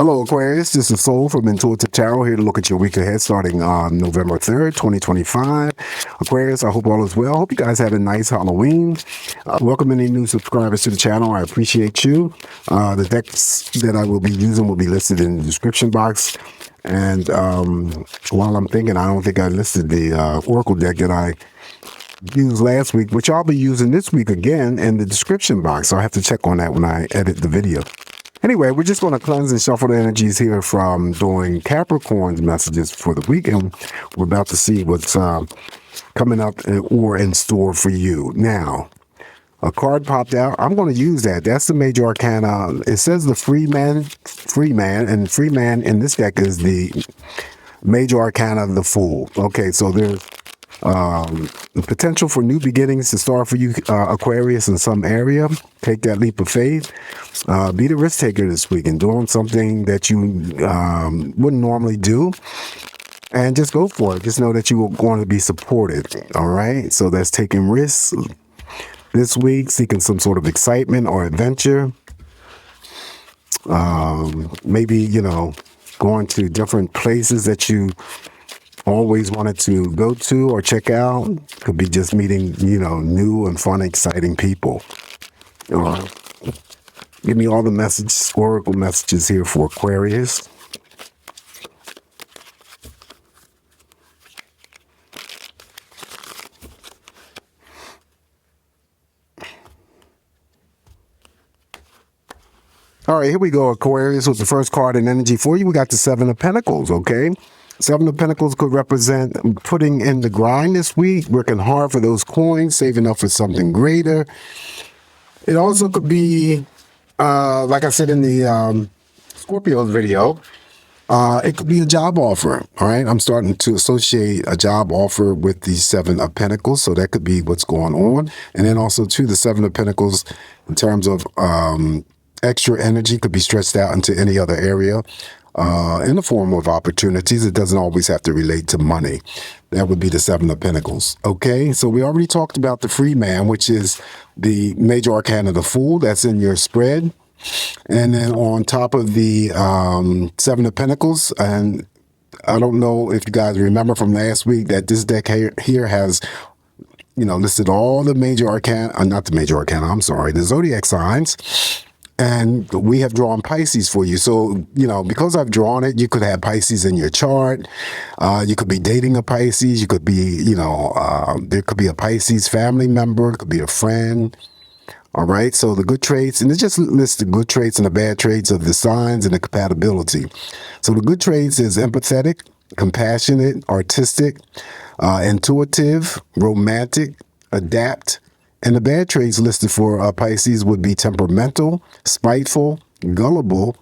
Hello, Aquarius. This is Soul from Intuitive Tarot here to look at your week ahead starting on November 3rd, 2025. Aquarius, I hope all is well. Hope you guys had a nice Halloween. Welcome any new subscribers to the channel. I appreciate you. The decks that I will be using will be listed in the description box. And while I'm thinking, I don't think I listed the Oracle deck that I used last week, which I'll be using this week again in the description box. So I have to check on that when I edit the video. Anyway, we're just going to cleanse and shuffle the energies here from doing Capricorn's messages for the week, and we're about to see what's coming up or in store for you. Now, a card popped out. I'm going to use that. That's the major arcana. It says the free man, and free man in this deck is the major arcana of the Fool. Okay, so there's the potential for new beginnings to start for you, Aquarius, in some area. Take that leap of faith. Be the risk taker this week and doing something that you wouldn't normally do. And just go for it. Just know that you are going to be supported. All right. So that's taking risks this week, seeking some sort of excitement or adventure. Maybe, going to different places that you always wanted to go to or check out. Could be just meeting, new and fun, exciting people. Give me all the oracle messages here for Aquarius. All right, here we go, Aquarius, with the first card in energy for you. We got the Seven of Pentacles, okay? Seven of Pentacles could represent putting in the grind this week, working hard for those coins, saving up for something greater. It also could be, like I said in the Scorpio video, it could be a job offer, all right? I'm starting to associate a job offer with the Seven of Pentacles, so that could be what's going on. And then also, too, the Seven of Pentacles, in terms of extra energy, could be stretched out into any other area. In the form of opportunities. It doesn't always have to relate to money. That would be the Seven of Pentacles. Okay, so we already talked about the Free Man, which is the major arcana of the Fool. That's in your spread. And then on top of the Seven of Pentacles, and I don't know if you guys remember from last week that this deck here has, listed all the major arcana, not the major arcana, I'm sorry, the zodiac signs. And we have drawn Pisces for you. So, because I've drawn it, you could have Pisces in your chart. You could be dating a Pisces. You could be, there could be a Pisces family member. It could be a friend. All right. So the good traits, and it just lists the good traits and the bad traits of the signs and the compatibility. So the good traits is empathetic, compassionate, artistic, intuitive, romantic, adapt. And the bad traits listed for Pisces would be temperamental, spiteful, gullible,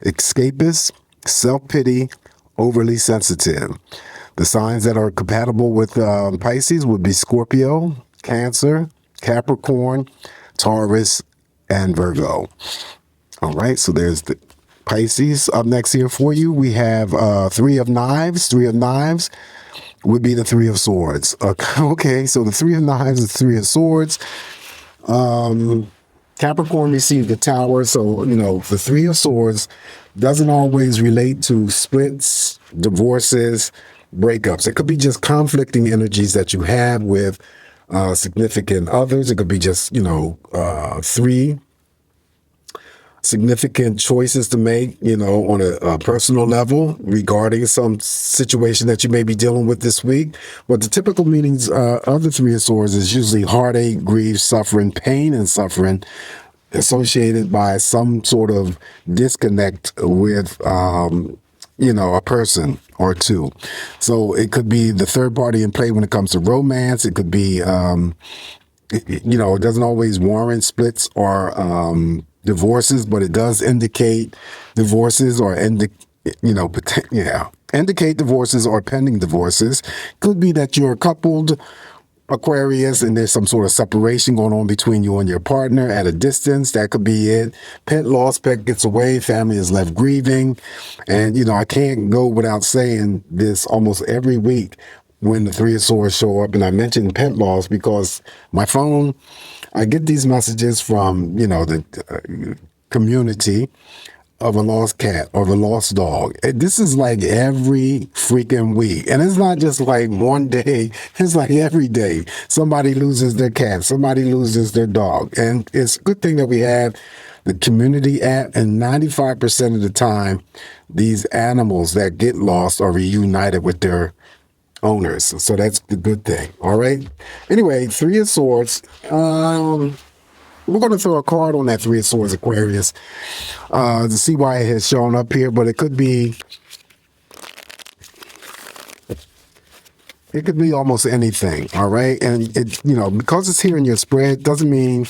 escapist, self-pity, overly sensitive. The signs that are compatible with Pisces would be Scorpio, Cancer, Capricorn, Taurus, and Virgo. All right, so there's the Pisces. Up next here for you, we have Three of Knives. Three of Knives would be the Three of Swords. Okay, so the Three of Knives is Three of Swords. Capricorn received the Tower, so, the Three of Swords doesn't always relate to splits, divorces, breakups. It could be just conflicting energies that you have with significant others. It could be just, three significant choices to make, on a personal level regarding some situation that you may be dealing with this week. But the typical meanings of the Three of Swords is usually heartache, grief, suffering, pain, and suffering associated by some sort of disconnect with, a person or two. So it could be the third party in play when it comes to romance. It could be, it doesn't always warrant splits or, divorces, but it does indicate divorces or indicate divorces or pending divorces. Could be that you're coupled, Aquarius, and there's some sort of separation going on between you and your partner at a distance. That could be it. Pet lost, pet gets away, family is left grieving. And, I can't go without saying this almost every week when the Three of Swords show up. And I mentioned pet loss because my phone, I get these messages from, the community of a lost cat or of a lost dog. This is like every freaking week. And it's not just like one day, it's like every day. Somebody loses their cat, somebody loses their dog. And it's a good thing that we have the community app, and 95% of the time, these animals that get lost are reunited with their owners. So that's the good thing. All right. Anyway, Three of Swords. We're going to throw a card on that Three of Swords, Aquarius, to see why it has shown up here. But it could be almost anything. All right. And it, because it's here in your spread, doesn't mean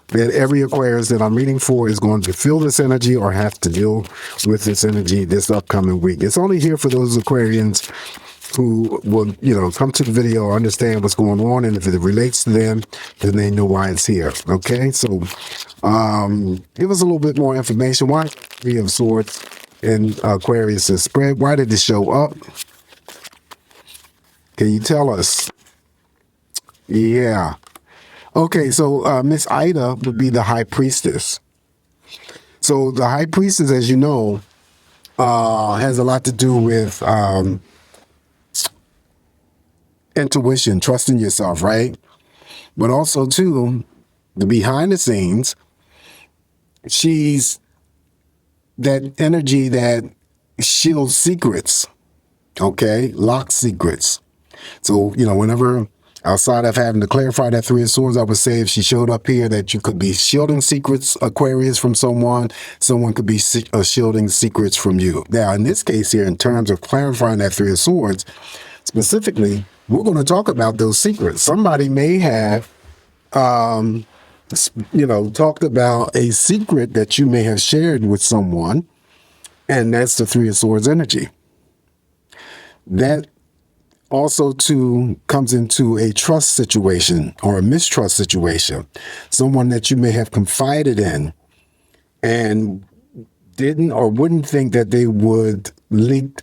that every Aquarius that I'm reading for is going to feel this energy or have to deal with this energy this upcoming week. It's only here for those Aquarians who will, come to the video, understand what's going on, and if it relates to them, then they know why it's here. Okay, so give us a little bit more information. Why Three of Swords in Aquarius' spread? Why did it show up? Can you tell us? Yeah. Okay, so Miss Ida would be the High Priestess. So the High Priestess, as you know, has a lot to do with intuition, trusting yourself, right? But also, too, the behind the scenes, she's that energy that shields secrets, okay? Locks secrets. So, whenever outside of having to clarify that Three of Swords, I would say if she showed up here that you could be shielding secrets, Aquarius, from someone could be shielding secrets from you. Now, in this case here, in terms of clarifying that Three of Swords, specifically, we're going to talk about those secrets. Somebody may have, talked about a secret that you may have shared with someone, and that's the Three of Swords energy. That also, too, comes into a trust situation or a mistrust situation. Someone that you may have confided in and didn't or wouldn't think that they would leak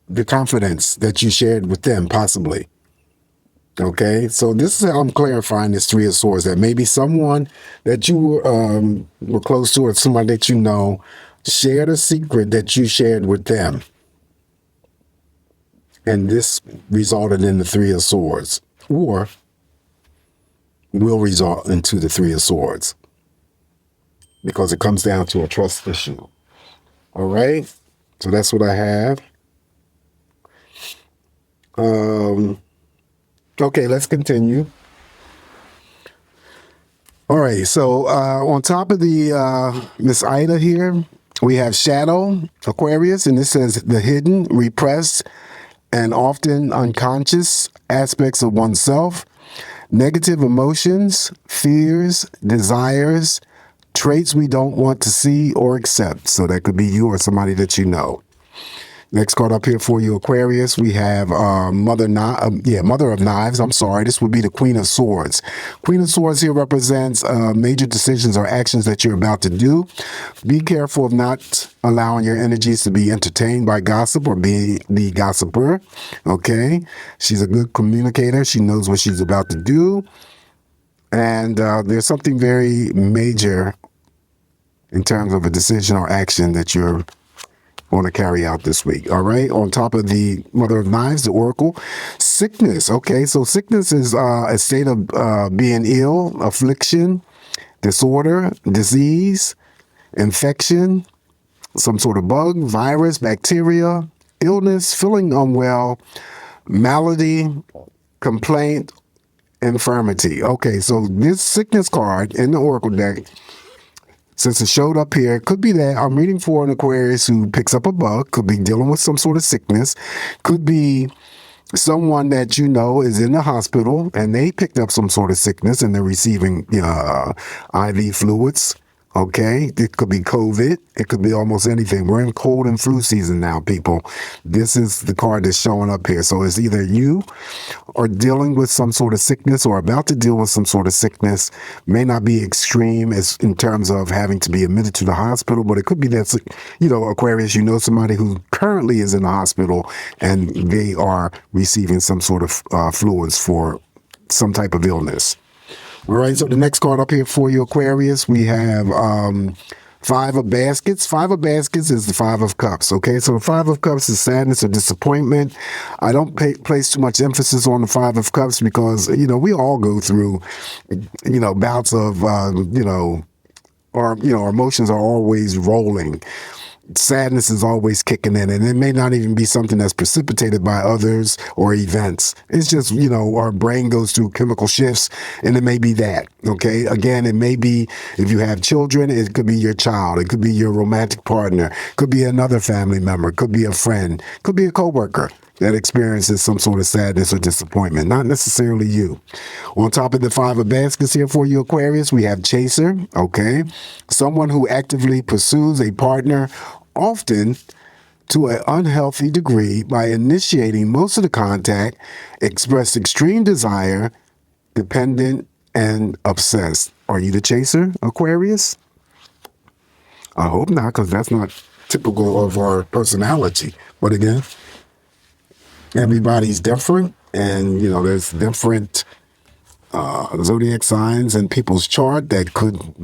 the confidence that you shared with them, possibly. Okay, so this is how I'm clarifying this Three of Swords, that maybe someone that you were close to or somebody that you know shared a secret that you shared with them. And this resulted in the Three of Swords, or will result into the Three of Swords, because it comes down to a trust issue. All right, so that's what I have. Okay, let's continue. All right, so on top of the Miss Ida here, we have Shadow Aquarius, and this says the hidden, repressed, and often unconscious aspects of oneself, negative emotions, fears, desires, traits we don't want to see or accept. So that could be you or somebody that you know. Next card up here for you, Aquarius, we have Mother of Knives. I'm sorry, this would be the Queen of Swords. Queen of Swords here represents major decisions or actions that you're about to do. Be careful of not allowing your energies to be entertained by gossip or be the gossiper. Okay, she's a good communicator. She knows what she's about to do, and there's something very major in terms of a decision or action that you're going to carry out this week. All right. On top of the Mother of Knives, the Oracle, sickness. Okay. So sickness is a state of being ill, affliction, disorder, disease, infection, some sort of bug, virus, bacteria, illness, feeling unwell, malady, complaint, infirmity. Okay. So this sickness card in the Oracle deck, since it showed up here, could be that I'm reading for an Aquarius who picks up a bug, could be dealing with some sort of sickness, could be someone that you know is in the hospital and they picked up some sort of sickness and they're receiving IV fluids. Okay, it could be COVID. It could be almost anything. We're in cold and flu season now, people. This is the card that's showing up here. So it's either you are dealing with some sort of sickness or about to deal with some sort of sickness. May not be extreme as in terms of having to be admitted to the hospital, but it could be that, Aquarius, somebody who currently is in the hospital and they are receiving some sort of fluids for some type of illness. All right, so the next card up here for you, Aquarius, we have Five of Baskets. Five of Baskets is the Five of Cups. Okay, so the Five of Cups is sadness or disappointment. I don't place too much emphasis on the Five of Cups because, we all go through, bouts of, our emotions are always rolling. Sadness is always kicking in, and it may not even be something that's precipitated by others or events. It's just, our brain goes through chemical shifts, and it may be that, okay? Again, it may be, if you have children, it could be your child, it could be your romantic partner, could be another family member, could be a friend, could be a coworker that experiences some sort of sadness or disappointment, not necessarily you. On top of the Five of Baskets here for you, Aquarius, we have Chaser, okay? Someone who actively pursues a partner, often to an unhealthy degree, by initiating most of the contact, express extreme desire, dependent, and obsessed. Are you the chaser, Aquarius? I hope not, because that's not typical of our personality. But again, everybody's different, and there's different zodiac signs in people's chart that could,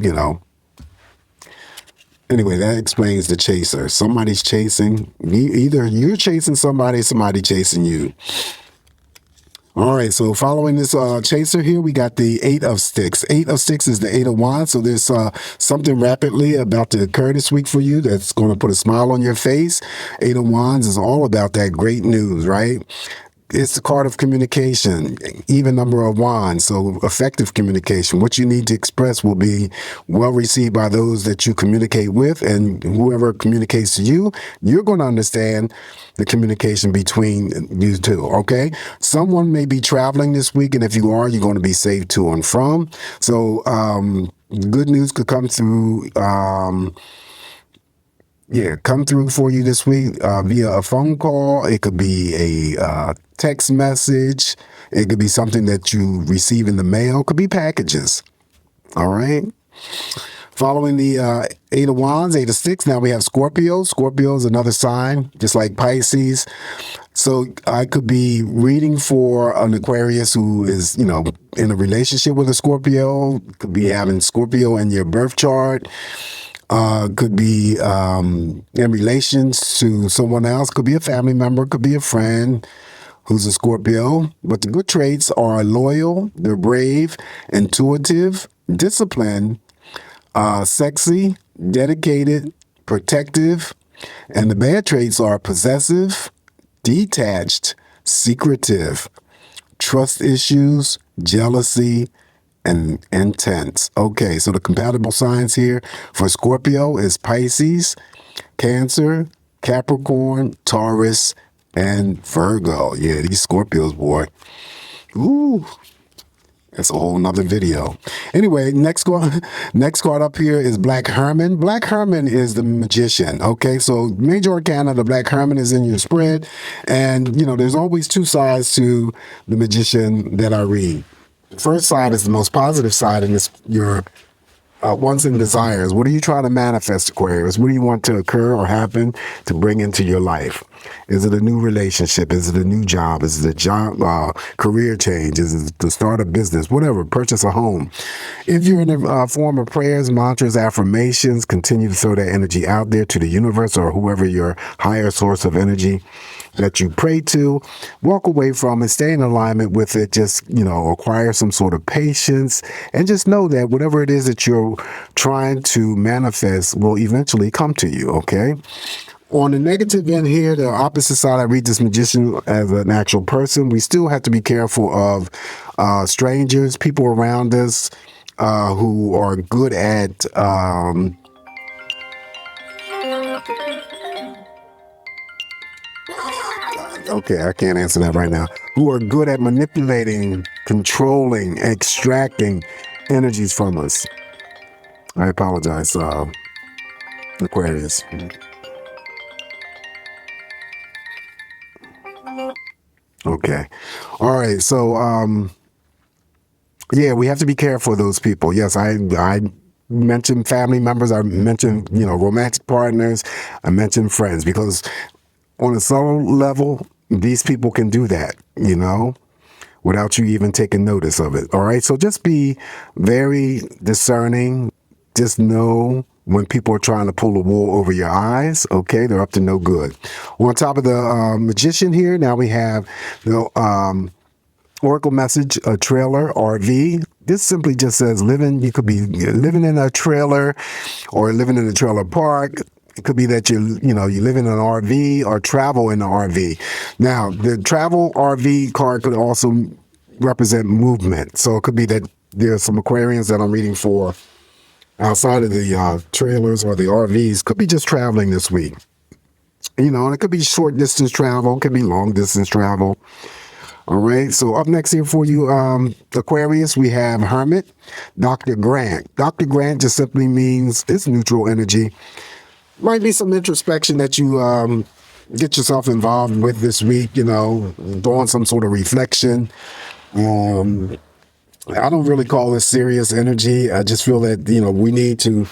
Anyway, that explains the chaser. Somebody's chasing. Either you're chasing somebody chasing you. All right, so following this chaser here, we got the Eight of Sticks. Eight of Sticks is the Eight of Wands, so there's something rapidly about to occur this week for you that's going to put a smile on your face. Eight of Wands is all about that great news, right? It's the card of communication, even number of wands, so effective communication. What you need to express will be well received by those that you communicate with, and whoever communicates to you, you're going to understand the communication between you two, okay? Someone may be traveling this week, and if you are, you're going to be safe to and from. So good news could come through come through for you this week via a phone call. It could be a text message. It could be something that you receive in the mail. It could be packages. All right. Following the Eight of Wands, Eight of Sticks, now we have Scorpio. Scorpio is another sign, just like Pisces. So I could be reading for an Aquarius who is, in a relationship with a Scorpio. Could be having Scorpio in your birth chart. Could be in relations to someone else, could be a family member, could be a friend who's a Scorpio. But the good traits are loyal, they're brave, intuitive, disciplined, sexy, dedicated, protective. And the bad traits are possessive, detached, secretive, trust issues, jealousy, and intense. Okay, so the compatible signs here for Scorpio is Pisces, Cancer, Capricorn, Taurus, and Virgo. Yeah, these Scorpios, boy. Ooh, that's a whole nother video. Anyway, next card up here is Black Herman. Black Herman is the magician. Okay, so major arcana, the Black Herman is in your spread. And, there's always two sides to the magician that I read. The first side is the most positive side, and it's your wants and desires. What are you trying to manifest, Aquarius? What do you want to occur or happen to bring into your life? Is it a new relationship? Is it a new job? Is it a job, career change? Is it to start a business? Whatever, purchase a home. If you're in the form of prayers, mantras, affirmations, continue to throw that energy out there to the universe or whoever your higher source of energy that you pray to. Walk away from it, stay in alignment with it. Just, acquire some sort of patience, and just know that whatever it is that you're trying to manifest will eventually come to you, okay? On the negative end here, the opposite side, I read this magician as an actual person. We still have to be careful of strangers, people around us who are good at okay, I can't answer that right now. Who are good at manipulating, controlling, extracting energies from us. I apologize, Aquarius. Okay. All right. So, we have to be careful of those people. Yes, I mentioned family members. I mentioned, romantic partners. I mentioned friends, because on a subtle level, these people can do that, without you even taking notice of it. All right. So just be very discerning. Just know when people are trying to pull the wool over your eyes. Okay, they're up to no good. On top of the magician here, now we have the Oracle message, a trailer, RV. This simply just says living. You could be living in a trailer or living in a trailer park. It could be that you live in an RV or travel in an RV. Now, the travel RV card could also represent movement. So it could be that there's some Aquarians that I'm reading for outside of the trailers or the RVs. Could be just traveling this week. And it could be short distance travel. It could be long distance travel. All right, so up next here for you, Aquarius, we have Hermit, Dr. Grant. Dr. Grant just simply means it's neutral energy. Might be some introspection that you get yourself involved with this week, doing some sort of reflection. I don't really call this serious energy. I just feel that, we need to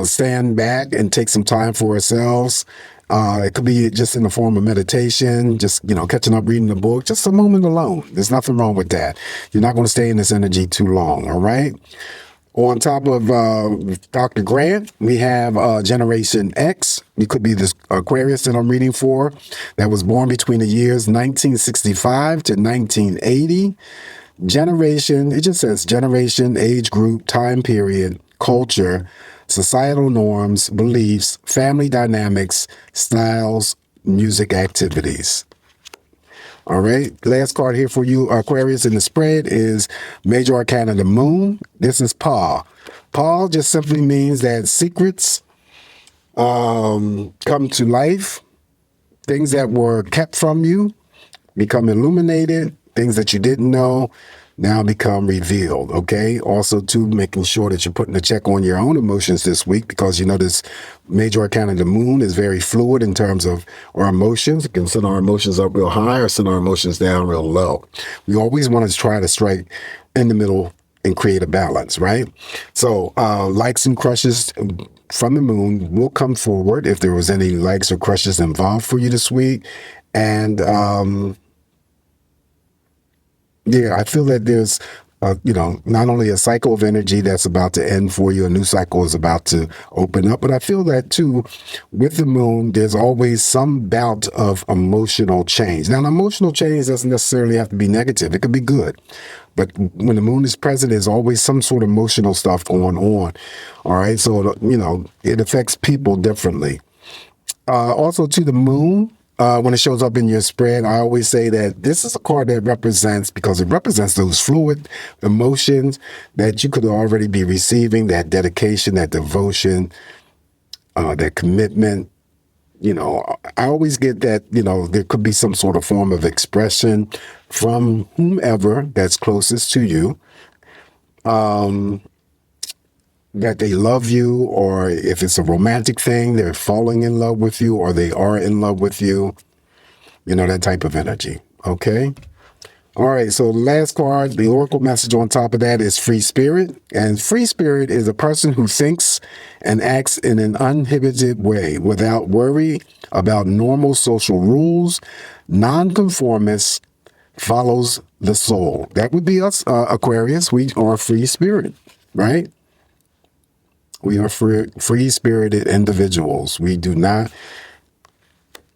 stand back and take some time for ourselves. It could be just in the form of meditation, just, catching up, reading a book, just a moment alone. There's nothing wrong with that. You're not going to stay in this energy too long, all right? On top of Dr. Grant, we have Generation X. You could be this Aquarius that I'm reading for that was born between the years 1965 to 1980. Generation, it just says generation, age group, time period, culture, societal norms, beliefs, family dynamics, styles, music activities. All right. Last card here for you, Aquarius, in the spread is Major Arcana, the Moon. This is Pa. Pa just simply means that secrets come to life. Things that were kept from you become illuminated. Things that you didn't know now become revealed, okay? Also, too, making sure that you're putting a check on your own emotions this week because, this Major Arcana of the Moon is very fluid in terms of our emotions. It can send our emotions up real high or send our emotions down real low. We always want to try to strike in the middle and create a balance, right? So, likes and crushes from the Moon will come forward if there was any likes or crushes involved for you this week. And, I feel that there's, not only a cycle of energy that's about to end for you, a new cycle is about to open up, but I feel that too, with the Moon, there's always some bout of emotional change. Now, an emotional change doesn't necessarily have to be negative. It could be good. But when the Moon is present, there's always some sort of emotional stuff going on. All right. So, it affects people differently. Also, to the Moon, when it shows up in your spread, I always say that this is a card that represents those fluid emotions that you could already be receiving, that dedication, that devotion, that commitment. I always get that, there could be some sort of form of expression from whomever that's closest to you, that they love you, or if it's a romantic thing, they're falling in love with you, or they are in love with you, that type of energy. Okay. All right. So the last card, the Oracle message on top of that is Free Spirit. And Free Spirit is a person who thinks and acts in an uninhibited way without worry about normal social rules, nonconformist, follows the soul. That would be us, Aquarius. We are free spirit, right? We are free-spirited individuals. We do not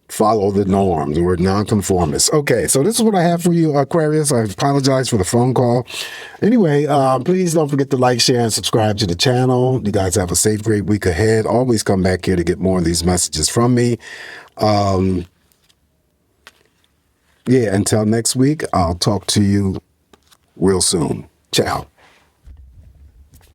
follow the norms. We're nonconformists. Okay, so this is what I have for you, Aquarius. I apologize for the phone call. Anyway, please don't forget to like, share, and subscribe to the channel. You guys have a safe, great week ahead. Always come back here to get more of these messages from me. Until next week, I'll talk to you real soon. Ciao.